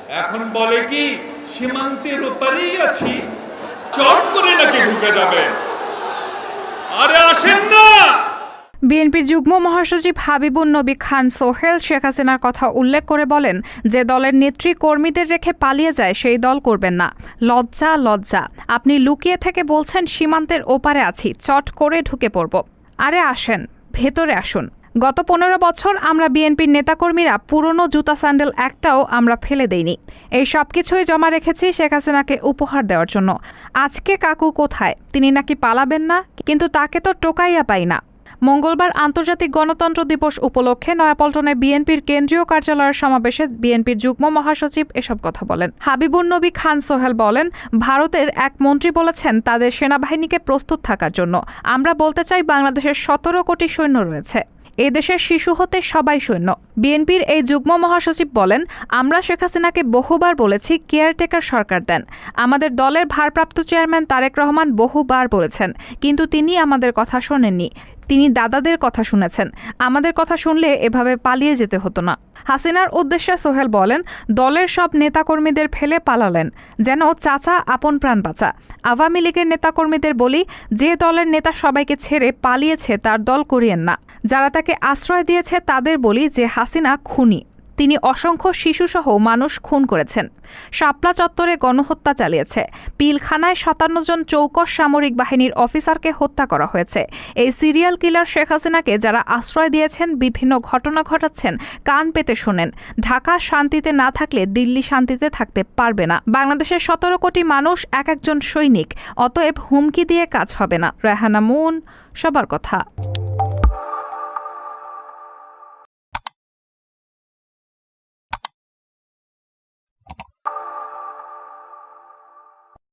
এখন বলে কি সীমান্তের ওপারেই আছি, চট করে নাকি ঢুকে যাবে। আরে আসেন না। বিএনপির যুগ্ম মহাসচিব হাবিবুন নবী খান সোহেল শেখ হাসিনার কথা উল্লেখ করে বলেন, যে দলের নেত্রী কর্মীদের রেখে পালিয়ে যায় সেই দল করবেন না। লজ্জা লজ্জা, আপনি লুকিয়ে থেকে বলছেন সীমান্তের ওপারে আছি, চট করে ঢুকে পড়ব। আরে আসেন, ভেতরে আসুন। গত 15 বছর আমরা বিএনপির নেতাকর্মীরা পুরনো জুতা স্যান্ডেল একটাও আমরা ফেলে দেইনি। এই সব কিছুই জমা রেখেছি শেখ হাসিনাকে উপহার দেওয়ার জন্য। আজকে কাকু কোথায়? তিনি নাকি পালাবেন না, কিন্তু তাকে তো টোকাইয়া পাই না। মঙ্গলবার আন্তর্জাতিক গণতন্ত্র দিবস উপলক্ষে নয়াপল্টনে বিএনপির কেন্দ্রীয় কার্যালয়ের সমাবেশে বিএনপির যুগ্ম মহাসচিব এসব কথা বলেন। হাবিবুন নবী খান সোহেল বলেন, ভারতের এক মন্ত্রী বলেছেন তাদের সেনাবাহিনীকে প্রস্তুত থাকার জন্য। আমরা বলতে চাই, বাংলাদেশের 17 কোটি সৈন্য রয়েছে। এ দেশের শিশু হতে সবাই সৈন্য। বিএনপির এই যুগ্ম মহাসচিব বলেন, আমরা শেখ হাসিনাকে বহুবার বলেছি কেয়ারটেকার সরকার দেন। আমাদের দলের ভারপ্রাপ্ত চেয়ারম্যান তারেক রহমান বহুবার বলেছেন, কিন্তু তিনি আমাদের কথা শোনেননি। তিনি দাদাদের কথা শুনেছেন। আমাদের কথা শুনলে এভাবে পালিয়ে যেতে হতো না। হাসিনার উদ্দেশ্যে সোহেল বলেন, দলের সব নেতাকর্মীদের ফেলে পালালেন, যেন চাচা আপন প্রাণ বাঁচা। আওয়ামী লীগের নেতাকর্মীদের বলি, যে দলের নেতা সবাইকে ছেড়ে পালিয়েছে তার দল করিয়েন না। যারা তাকে আশ্রয় দিয়েছে তাদের বলি যে হাসিনা খুনি। তিনি অসংখ্য শিশুসহ মানুষ খুন করেছেন। শাপলা চত্বরে গণহত্যা চালিয়েছে। পিলখানায় 57 জন চৌকস সামরিক বাহিনীর অফিসারকে হত্যা করা হয়েছে। এই সিরিয়াল কিলার শেখ হাসিনাকে যারা আশ্রয় দিয়েছেন, বিভিন্ন ঘটনা ঘটাচ্ছেন, কান পেতে শোনেন। ঢাকা শান্তিতে না থাকলে দিল্লি শান্তিতে থাকতে পারবে না। বাংলাদেশের 17 কোটি মানুষ এক একজন সৈনিক, অতএব হুমকি দিয়ে কাজ হবে না। রেহানা মুন, সবার কথা।